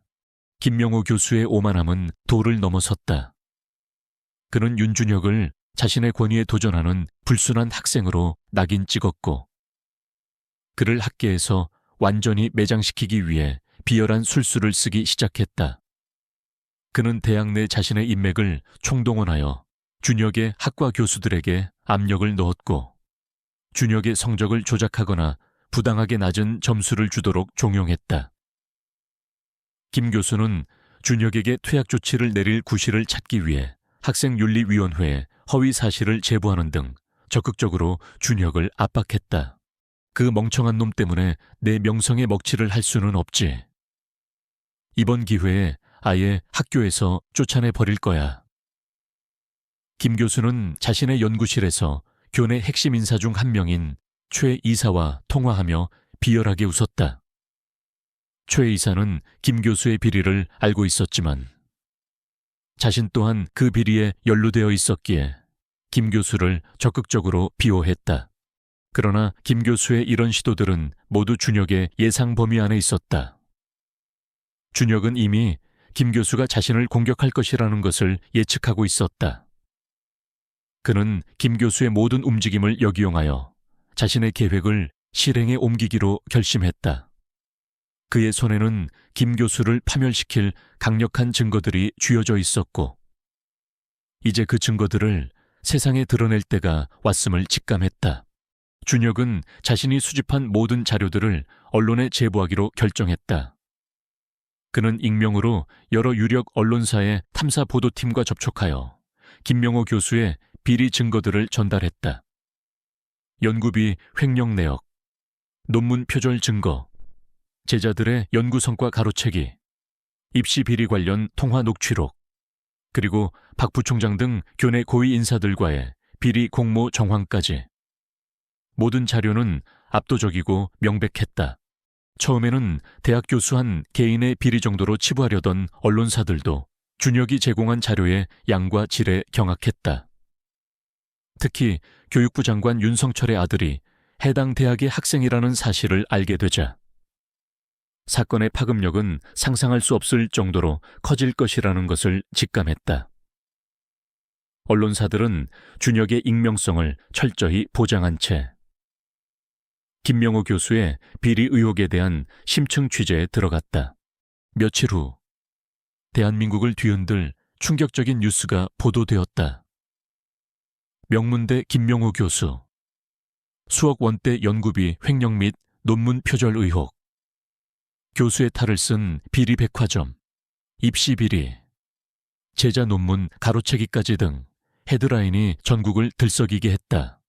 김명호 교수의 오만함은 도를 넘어섰다. 그는 윤준혁을 자신의 권위에 도전하는 불순한 학생으로 낙인 찍었고 그를 학계에서 완전히 매장시키기 위해 비열한 술수를 쓰기 시작했다. 그는 대학 내 자신의 인맥을 총동원하여 준혁의 학과 교수들에게 압력을 넣었고 준혁의 성적을 조작하거나 부당하게 낮은 점수를 주도록 종용했다. 김 교수는 준혁에게 퇴학 조치를 내릴 구실을 찾기 위해 학생윤리위원회에 허위 사실을 제보하는 등 적극적으로 준혁을 압박했다. 그 멍청한 놈 때문에 내 명성에 먹칠을 할 수는 없지. 이번 기회에 아예 학교에서 쫓아내 버릴 거야. 김 교수는 자신의 연구실에서 교내 핵심 인사 중 한 명인 최 이사와 통화하며 비열하게 웃었다. 최 이사는 김 교수의 비리를 알고 있었지만 자신 또한 그 비리에 연루되어 있었기에 김 교수를 적극적으로 비호했다. 그러나 김 교수의 이런 시도들은 모두 준혁의 예상 범위 안에 있었다. 준혁은 이미 김 교수가 자신을 공격할 것이라는 것을 예측하고 있었다. 그는 김 교수의 모든 움직임을 역이용하여 자신의 계획을 실행에 옮기기로 결심했다. 그의 손에는 김 교수를 파멸시킬 강력한 증거들이 쥐어져 있었고 이제 그 증거들을 세상에 드러낼 때가 왔음을 직감했다. 준혁은 자신이 수집한 모든 자료들을 언론에 제보하기로 결정했다. 그는 익명으로 여러 유력 언론사의 탐사 보도팀과 접촉하여 김명호 교수의 비리 증거들을 전달했다. 연구비 횡령 내역, 논문 표절 증거, 제자들의 연구 성과 가로채기, 입시 비리 관련 통화 녹취록, 그리고 박 부총장 등 교내 고위 인사들과의 비리 공모 정황까지. 모든 자료는 압도적이고 명백했다. 처음에는 대학 교수 한 개인의 비리 정도로 치부하려던 언론사들도 준혁이 제공한 자료의 양과 질에 경악했다. 특히 교육부 장관 윤성철의 아들이 해당 대학의 학생이라는 사실을 알게 되자 사건의 파급력은 상상할 수 없을 정도로 커질 것이라는 것을 직감했다. 언론사들은 준혁의 익명성을 철저히 보장한 채 김명호 교수의 비리 의혹에 대한 심층 취재에 들어갔다. 며칠 후 대한민국을 뒤흔들 충격적인 뉴스가 보도되었다. 명문대 김명호 교수, 수억 원대 연구비 횡령 및 논문 표절 의혹, 교수의 탈을 쓴 비리 백화점, 입시 비리, 제자 논문 가로채기까지 등 헤드라인이 전국을 들썩이게 했다.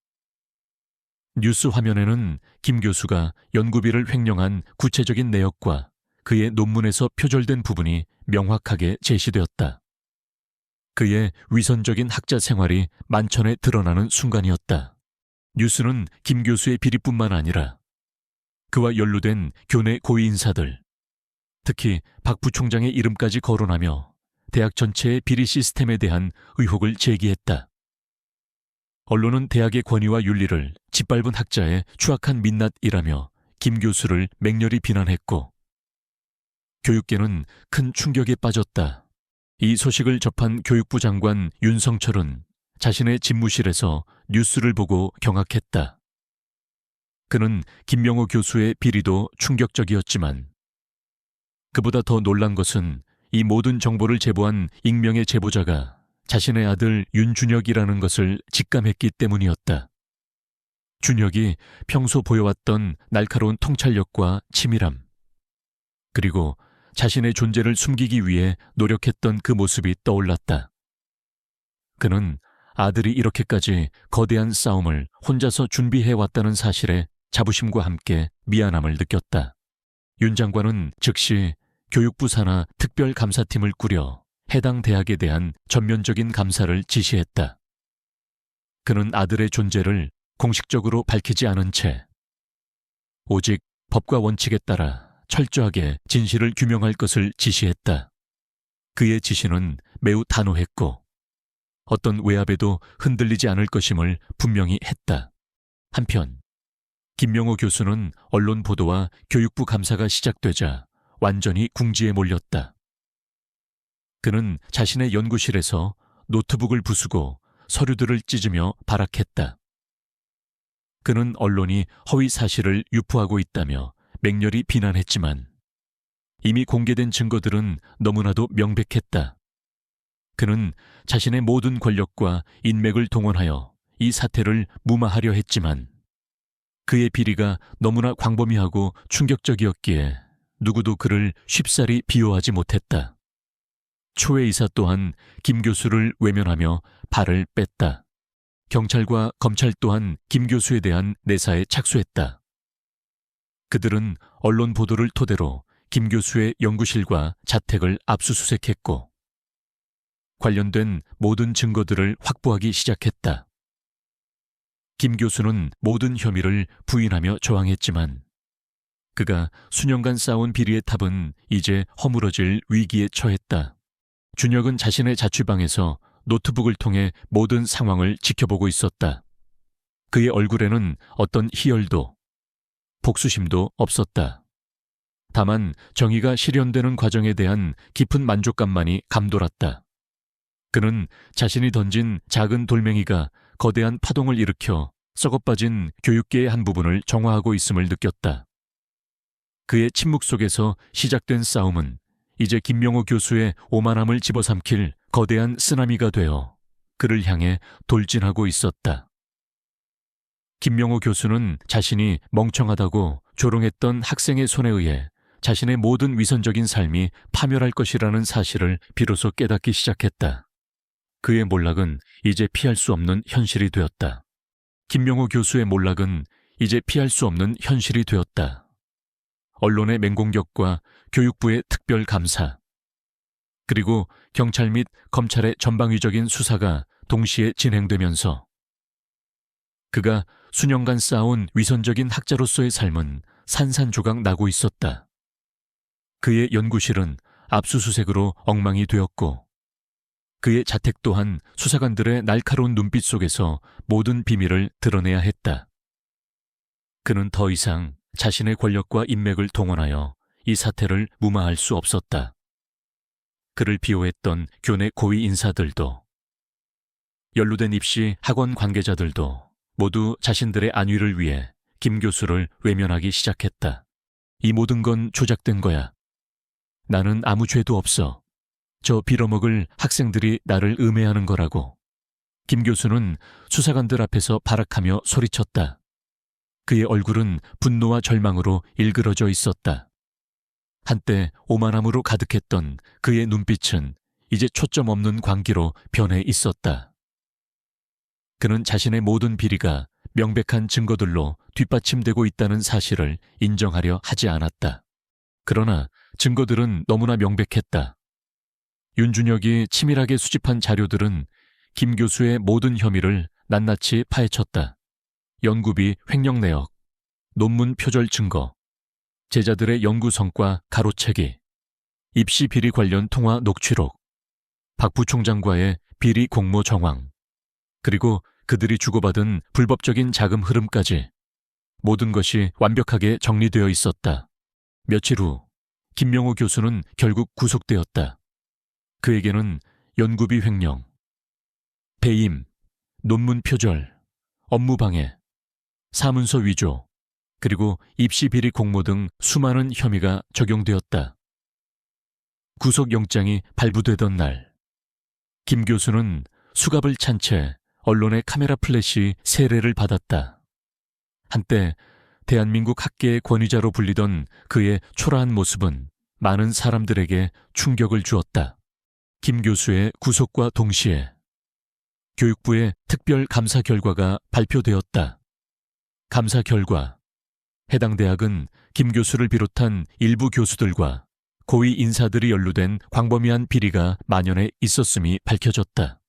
뉴스 화면에는 김 교수가 연구비를 횡령한 구체적인 내역과 그의 논문에서 표절된 부분이 명확하게 제시되었다. 그의 위선적인 학자 생활이 만천에 드러나는 순간이었다. 뉴스는 김 교수의 비리뿐만 아니라 그와 연루된 교내 고위 인사들, 특히 박 부총장의 이름까지 거론하며 대학 전체의 비리 시스템에 대한 의혹을 제기했다. 언론은 대학의 권위와 윤리를 짓밟은 학자의 추악한 민낯이라며 김 교수를 맹렬히 비난했고 교육계는 큰 충격에 빠졌다. 이 소식을 접한 교육부 장관 윤성철은 자신의 집무실에서 뉴스를 보고 경악했다. 그는 김명호 교수의 비리도 충격적이었지만 그보다 더 놀란 것은 이 모든 정보를 제보한 익명의 제보자가 자신의 아들 윤준혁이라는 것을 직감했기 때문이었다. 준혁이 평소 보여왔던 날카로운 통찰력과 치밀함, 그리고 자신의 존재를 숨기기 위해 노력했던 그 모습이 떠올랐다. 그는 아들이 이렇게까지 거대한 싸움을 혼자서 준비해왔다는 사실에 자부심과 함께 미안함을 느꼈다. 윤 장관은 즉시 교육부 산하 특별감사팀을 꾸려 해당 대학에 대한 전면적인 감사를 지시했다. 그는 아들의 존재를 공식적으로 밝히지 않은 채 오직 법과 원칙에 따라 철저하게 진실을 규명할 것을 지시했다. 그의 지시는 매우 단호했고 어떤 외압에도 흔들리지 않을 것임을 분명히 했다. 한편 김명호 교수는 언론 보도와 교육부 감사가 시작되자 완전히 궁지에 몰렸다. 그는 자신의 연구실에서 노트북을 부수고 서류들을 찢으며 발악했다. 그는 언론이 허위 사실을 유포하고 있다며 맹렬히 비난했지만 이미 공개된 증거들은 너무나도 명백했다. 그는 자신의 모든 권력과 인맥을 동원하여 이 사태를 무마하려 했지만 그의 비리가 너무나 광범위하고 충격적이었기에 누구도 그를 쉽사리 비호하지 못했다. 초회 이사 또한 김 교수를 외면하며 발을 뺐다. 경찰과 검찰 또한 김 교수에 대한 내사에 착수했다. 그들은 언론 보도를 토대로 김 교수의 연구실과 자택을 압수수색했고 관련된 모든 증거들을 확보하기 시작했다. 김 교수는 모든 혐의를 부인하며 저항했지만 그가 수년간 쌓아온 비리의 탑은 이제 허물어질 위기에 처했다. 준혁은 자신의 자취방에서 노트북을 통해 모든 상황을 지켜보고 있었다. 그의 얼굴에는 어떤 희열도 복수심도 없었다. 다만 정의가 실현되는 과정에 대한 깊은 만족감만이 감돌았다. 그는 자신이 던진 작은 돌멩이가 거대한 파동을 일으켜 썩어빠진 교육계의 한 부분을 정화하고 있음을 느꼈다. 그의 침묵 속에서 시작된 싸움은 이제 김명호 교수의 오만함을 집어삼킬 거대한 쓰나미가 되어 그를 향해 돌진하고 있었다. 김명호 교수는 자신이 멍청하다고 조롱했던 학생의 손에 의해 자신의 모든 위선적인 삶이 파멸할 것이라는 사실을 비로소 깨닫기 시작했다. 그의 몰락은 이제 피할 수 없는 현실이 되었다. 김명호 교수의 몰락은 이제 피할 수 없는 현실이 되었다. 언론의 맹공격과 교육부의 특별 감사, 그리고 경찰 및 검찰의 전방위적인 수사가 동시에 진행되면서 그가 수년간 쌓아온 위선적인 학자로서의 삶은 산산조각 나고 있었다. 그의 연구실은 압수수색으로 엉망이 되었고 그의 자택 또한 수사관들의 날카로운 눈빛 속에서 모든 비밀을 드러내야 했다. 그는 더 이상 자신의 권력과 인맥을 동원하여 이 사태를 무마할 수 없었다. 그를 비호했던 교내 고위 인사들도, 연루된 입시 학원 관계자들도 모두 자신들의 안위를 위해 김 교수를 외면하기 시작했다. 이 모든 건 조작된 거야. 나는 아무 죄도 없어. 저 빌어먹을 학생들이 나를 음해하는 거라고. 김 교수는 수사관들 앞에서 발악하며 소리쳤다. 그의 얼굴은 분노와 절망으로 일그러져 있었다. 한때 오만함으로 가득했던 그의 눈빛은 이제 초점 없는 광기로 변해 있었다. 그는 자신의 모든 비리가 명백한 증거들로 뒷받침되고 있다는 사실을 인정하려 하지 않았다. 그러나 증거들은 너무나 명백했다. 윤준혁이 치밀하게 수집한 자료들은 김 교수의 모든 혐의를 낱낱이 파헤쳤다. 연구비 횡령 내역, 논문 표절 증거, 제자들의 연구 성과 가로채기, 입시 비리 관련 통화 녹취록, 박 부총장과의 비리 공모 정황, 그리고 그들이 주고받은 불법적인 자금 흐름까지 모든 것이 완벽하게 정리되어 있었다. 며칠 후 김명호 교수는 결국 구속되었다. 그에게는 연구비 횡령, 배임, 논문 표절, 업무방해, 사문서 위조, 그리고 입시 비리 공모 등 수많은 혐의가 적용되었다. 구속영장이 발부되던 날, 김 교수는 수갑을 찬 채 언론의 카메라 플래시 세례를 받았다. 한때 대한민국 학계의 권위자로 불리던 그의 초라한 모습은 많은 사람들에게 충격을 주었다. 김 교수의 구속과 동시에 교육부의 특별 감사 결과가 발표되었다. 감사 결과, 해당 대학은 김 교수를 비롯한 일부 교수들과 고위 인사들이 연루된 광범위한 비리가 만연해 있었음이 밝혀졌다.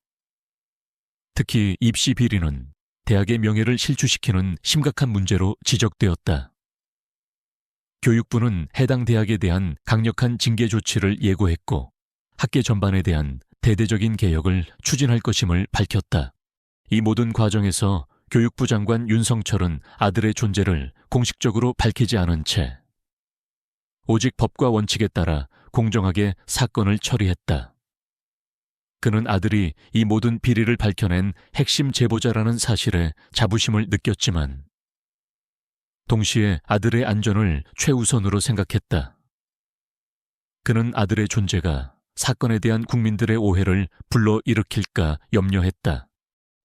특히 입시 비리는 대학의 명예를 실추시키는 심각한 문제로 지적되었다. 교육부는 해당 대학에 대한 강력한 징계 조치를 예고했고 학계 전반에 대한 대대적인 개혁을 추진할 것임을 밝혔다. 이 모든 과정에서 교육부 장관 윤성철은 아들의 존재를 공식적으로 밝히지 않은 채 오직 법과 원칙에 따라 공정하게 사건을 처리했다. 그는 아들이 이 모든 비리를 밝혀낸 핵심 제보자라는 사실에 자부심을 느꼈지만 동시에 아들의 안전을 최우선으로 생각했다. 그는 아들의 존재가 사건에 대한 국민들의 오해를 불러일으킬까 염려했다.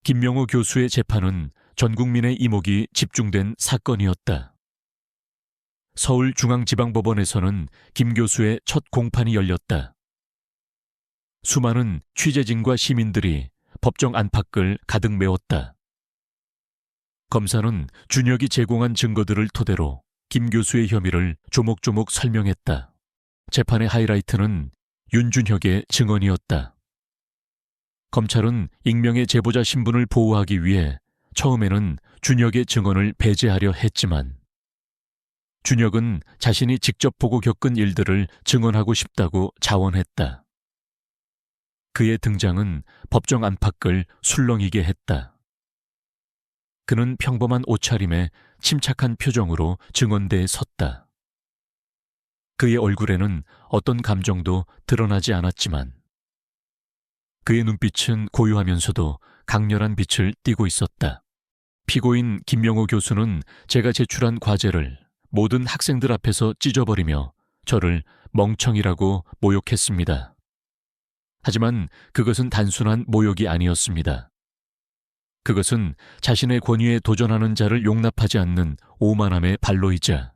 김명호 교수의 재판은 전 국민의 이목이 집중된 사건이었다. 서울중앙지방법원에서는 김 교수의 첫 공판이 열렸다. 수많은 취재진과 시민들이 법정 안팎을 가득 메웠다. 검사는 준혁이 제공한 증거들을 토대로 김 교수의 혐의를 조목조목 설명했다. 재판의 하이라이트는 윤준혁의 증언이었다. 검찰은 익명의 제보자 신분을 보호하기 위해 처음에는 준혁의 증언을 배제하려 했지만 준혁은 자신이 직접 보고 겪은 일들을 증언하고 싶다고 자원했다. 그의 등장은 법정 안팎을 술렁이게 했다. 그는 평범한 옷차림에 침착한 표정으로 증언대에 섰다. 그의 얼굴에는 어떤 감정도 드러나지 않았지만 그의 눈빛은 고요하면서도 강렬한 빛을 띠고 있었다. 피고인 김명호 교수는 제가 제출한 과제를 모든 학생들 앞에서 찢어버리며 저를 멍청이라고 모욕했습니다. 하지만 그것은 단순한 모욕이 아니었습니다. 그것은 자신의 권위에 도전하는 자를 용납하지 않는 오만함의 발로이자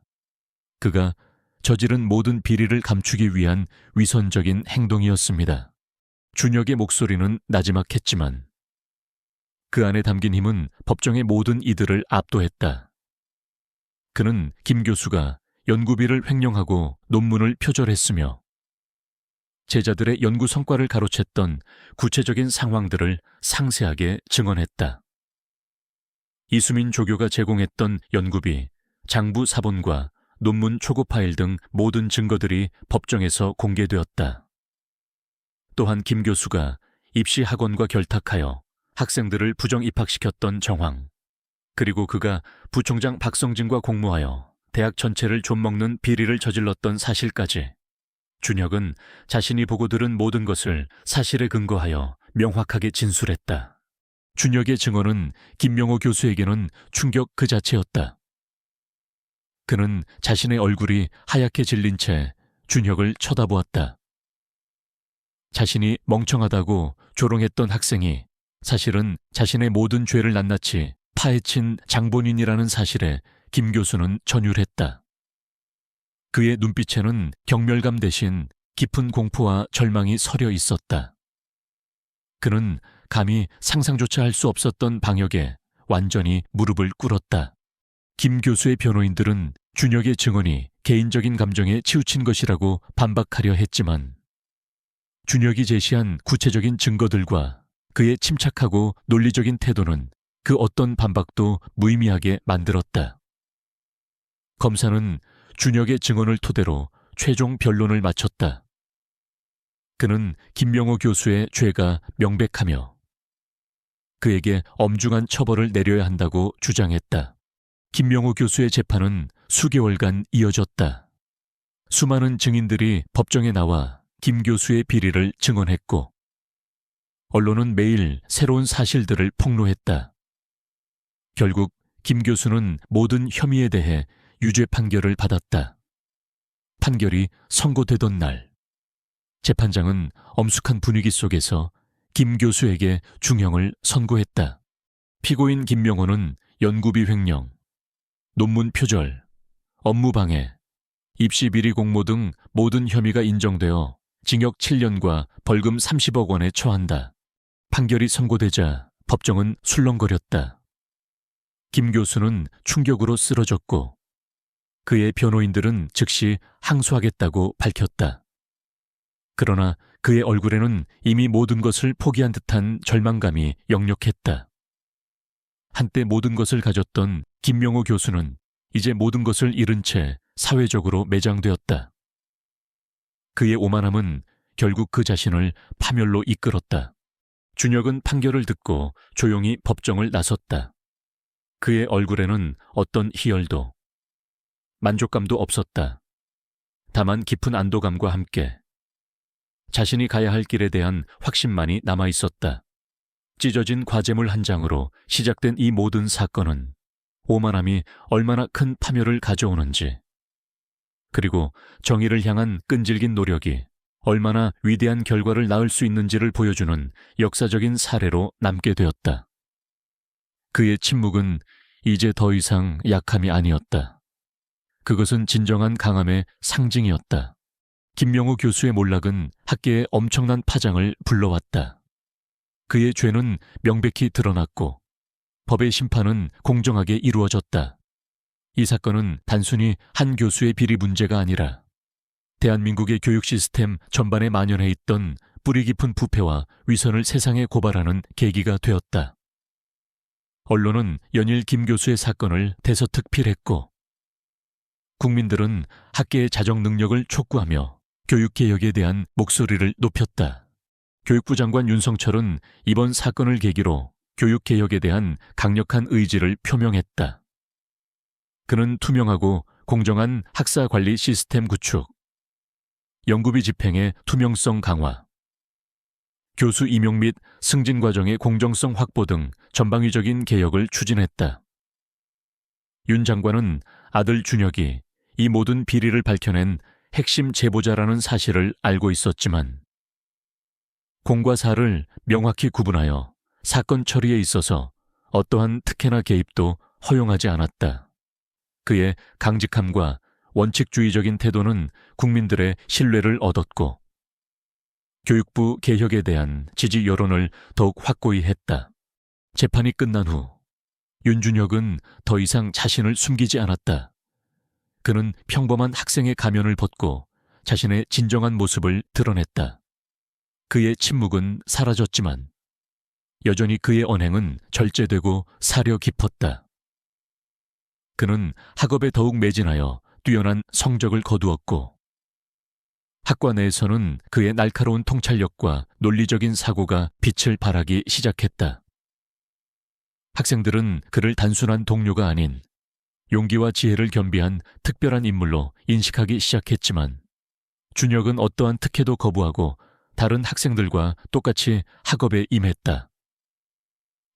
그가 저지른 모든 비리를 감추기 위한 위선적인 행동이었습니다. 준혁의 목소리는 나지막했지만 그 안에 담긴 힘은 법정의 모든 이들을 압도했다. 그는 김 교수가 연구비를 횡령하고 논문을 표절했으며 제자들의 연구 성과를 가로챘던 구체적인 상황들을 상세하게 증언했다. 이수민 조교가 제공했던 연구비, 장부 사본과 논문 초고 파일 등 모든 증거들이 법정에서 공개되었다. 또한 김 교수가 입시 학원과 결탁하여 학생들을 부정 입학시켰던 정황, 그리고 그가 부총장 박성진과 공모하여 대학 전체를 좀먹는 비리를 저질렀던 사실까지 준혁은 자신이 보고 들은 모든 것을 사실에 근거하여 명확하게 진술했다. 준혁의 증언은 김명호 교수에게는 충격 그 자체였다. 그는 자신의 얼굴이 하얗게 질린 채 준혁을 쳐다보았다. 자신이 멍청하다고 조롱했던 학생이 사실은 자신의 모든 죄를 낱낱이 파헤친 장본인이라는 사실에 김 교수는 전율했다. 그의 눈빛에는 경멸감 대신 깊은 공포와 절망이 서려 있었다. 그는 감히 상상조차 할 수 없었던 방역에 완전히 무릎을 꿇었다. 김 교수의 변호인들은 준혁의 증언이 개인적인 감정에 치우친 것이라고 반박하려 했지만 준혁이 제시한 구체적인 증거들과 그의 침착하고 논리적인 태도는 그 어떤 반박도 무의미하게 만들었다. 검사는 준혁의 증언을 토대로 최종 변론을 마쳤다. 그는 김명호 교수의 죄가 명백하며 그에게 엄중한 처벌을 내려야 한다고 주장했다. 김명호 교수의 재판은 수개월간 이어졌다. 수많은 증인들이 법정에 나와 김 교수의 비리를 증언했고 언론은 매일 새로운 사실들을 폭로했다. 결국 김 교수는 모든 혐의에 대해 유죄 판결을 받았다. 판결이 선고되던 날, 재판장은 엄숙한 분위기 속에서 김 교수에게 중형을 선고했다. 피고인 김명호는 연구비 횡령, 논문 표절, 업무방해, 입시비리 공모 등 모든 혐의가 인정되어 징역 7년과 벌금 30억 원에 처한다. 판결이 선고되자 법정은 술렁거렸다. 김 교수는 충격으로 쓰러졌고 그의 변호인들은 즉시 항소하겠다고 밝혔다. 그러나 그의 얼굴에는 이미 모든 것을 포기한 듯한 절망감이 역력했다. 한때 모든 것을 가졌던 김명호 교수는 이제 모든 것을 잃은 채 사회적으로 매장되었다. 그의 오만함은 결국 그 자신을 파멸로 이끌었다. 준혁은 판결을 듣고 조용히 법정을 나섰다. 그의 얼굴에는 어떤 희열도, 만족감도 없었다. 다만 깊은 안도감과 함께 자신이 가야 할 길에 대한 확신만이 남아 있었다. 찢어진 과제물 한 장으로 시작된 이 모든 사건은 오만함이 얼마나 큰 파멸을 가져오는지, 그리고 정의를 향한 끈질긴 노력이 얼마나 위대한 결과를 낳을 수 있는지를 보여주는 역사적인 사례로 남게 되었다. 그의 침묵은 이제 더 이상 약함이 아니었다. 그것은 진정한 강함의 상징이었다. 김명호 교수의 몰락은 학계에 엄청난 파장을 불러왔다. 그의 죄는 명백히 드러났고 법의 심판은 공정하게 이루어졌다. 이 사건은 단순히 한 교수의 비리 문제가 아니라 대한민국의 교육 시스템 전반에 만연해 있던 뿌리 깊은 부패와 위선을 세상에 고발하는 계기가 되었다. 언론은 연일 김 교수의 사건을 대서특필했고 국민들은 학계의 자정 능력을 촉구하며 교육개혁에 대한 목소리를 높였다. 교육부 장관 윤성철은 이번 사건을 계기로 교육개혁에 대한 강력한 의지를 표명했다. 그는 투명하고 공정한 학사관리 시스템 구축, 연구비 집행의 투명성 강화, 교수 임용 및 승진 과정의 공정성 확보 등 전방위적인 개혁을 추진했다. 윤 장관은 아들 준혁이 이 모든 비리를 밝혀낸 핵심 제보자라는 사실을 알고 있었지만 공과 사를 명확히 구분하여 사건 처리에 있어서 어떠한 특혜나 개입도 허용하지 않았다. 그의 강직함과 원칙주의적인 태도는 국민들의 신뢰를 얻었고 교육부 개혁에 대한 지지 여론을 더욱 확고히 했다. 재판이 끝난 후 윤준혁은 더 이상 자신을 숨기지 않았다. 그는 평범한 학생의 가면을 벗고 자신의 진정한 모습을 드러냈다. 그의 침묵은 사라졌지만 여전히 그의 언행은 절제되고 사려 깊었다. 그는 학업에 더욱 매진하여 뛰어난 성적을 거두었고 학과 내에서는 그의 날카로운 통찰력과 논리적인 사고가 빛을 발하기 시작했다. 학생들은 그를 단순한 동료가 아닌 용기와 지혜를 겸비한 특별한 인물로 인식하기 시작했지만 준혁은 어떠한 특혜도 거부하고 다른 학생들과 똑같이 학업에 임했다.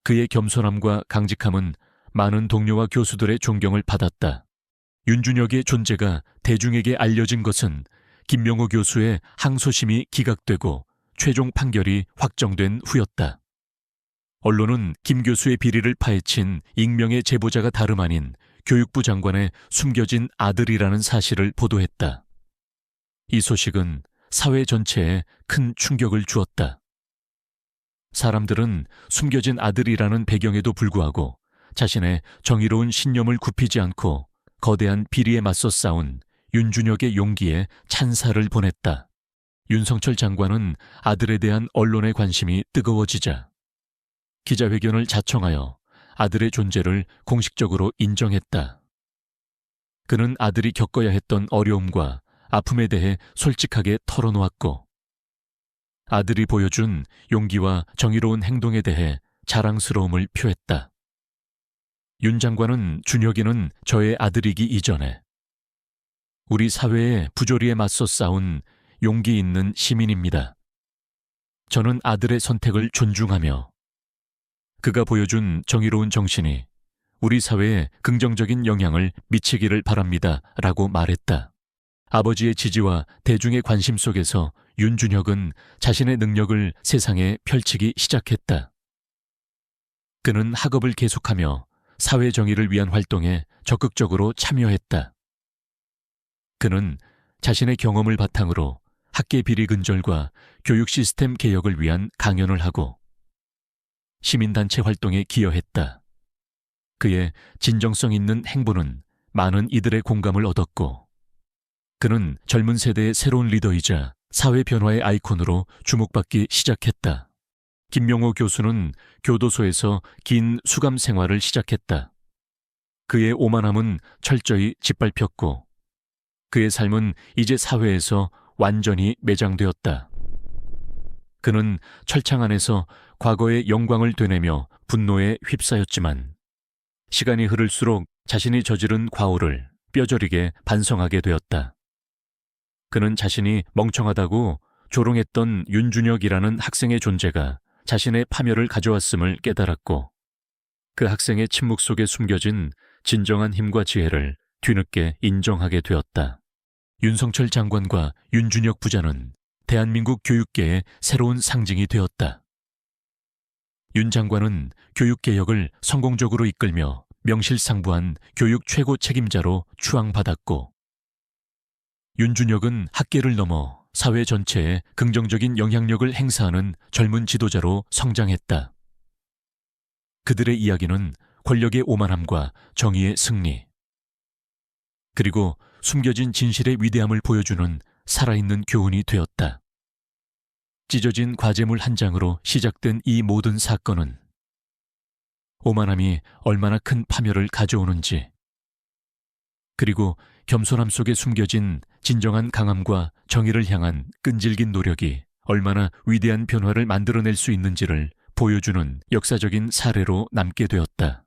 그의 겸손함과 강직함은 많은 동료와 교수들의 존경을 받았다. 윤준혁의 존재가 대중에게 알려진 것은 김명호 교수의 항소심이 기각되고 최종 판결이 확정된 후였다. 언론은 김 교수의 비리를 파헤친 익명의 제보자가 다름 아닌 교육부 장관의 숨겨진 아들이라는 사실을 보도했다. 이 소식은 사회 전체에 큰 충격을 주었다. 사람들은 숨겨진 아들이라는 배경에도 불구하고 자신의 정의로운 신념을 굽히지 않고 거대한 비리에 맞서 싸운 윤준혁의 용기에 찬사를 보냈다. 윤석철 장관은 아들에 대한 언론의 관심이 뜨거워지자 기자회견을 자청하여 아들의 존재를 공식적으로 인정했다. 그는 아들이 겪어야 했던 어려움과 아픔에 대해 솔직하게 털어놓았고 아들이 보여준 용기와 정의로운 행동에 대해 자랑스러움을 표했다. 윤 장관은 준혁이는 저의 아들이기 이전에 우리 사회의 부조리에 맞서 싸운 용기 있는 시민입니다. 저는 아들의 선택을 존중하며 그가 보여준 정의로운 정신이 우리 사회에 긍정적인 영향을 미치기를 바랍니다. 라고 말했다. 아버지의 지지와 대중의 관심 속에서 윤준혁은 자신의 능력을 세상에 펼치기 시작했다. 그는 학업을 계속하며 사회 정의를 위한 활동에 적극적으로 참여했다. 그는 자신의 경험을 바탕으로 학계 비리 근절과 교육 시스템 개혁을 위한 강연을 하고 시민단체 활동에 기여했다. 그의 진정성 있는 행보는 많은 이들의 공감을 얻었고 그는 젊은 세대의 새로운 리더이자 사회 변화의 아이콘으로 주목받기 시작했다. 김명호 교수는 교도소에서 긴 수감 생활을 시작했다. 그의 오만함은 철저히 짓밟혔고 그의 삶은 이제 사회에서 완전히 매장되었다. 그는 철창 안에서 과거의 영광을 되뇌며 분노에 휩싸였지만 시간이 흐를수록 자신이 저지른 과오를 뼈저리게 반성하게 되었다. 그는 자신이 멍청하다고 조롱했던 윤준혁이라는 학생의 존재가 자신의 파멸을 가져왔음을 깨달았고 그 학생의 침묵 속에 숨겨진 진정한 힘과 지혜를 뒤늦게 인정하게 되었다. 윤석철 장관과 윤준혁 부자는 대한민국 교육계의 새로운 상징이 되었다. 윤 장관은 교육개혁을 성공적으로 이끌며 명실상부한 교육 최고 책임자로 추앙받았고 윤준혁은 학계를 넘어 사회 전체에 긍정적인 영향력을 행사하는 젊은 지도자로 성장했다. 그들의 이야기는 권력의 오만함과 정의의 승리, 그리고 숨겨진 진실의 위대함을 보여주는 살아있는 교훈이 되었다. 찢어진 과제물 한 장으로 시작된 이 모든 사건은 오만함이 얼마나 큰 파멸을 가져오는지, 그리고 겸손함 속에 숨겨진 진정한 강함과 정의를 향한 끈질긴 노력이 얼마나 위대한 변화를 만들어낼 수 있는지를 보여주는 역사적인 사례로 남게 되었다.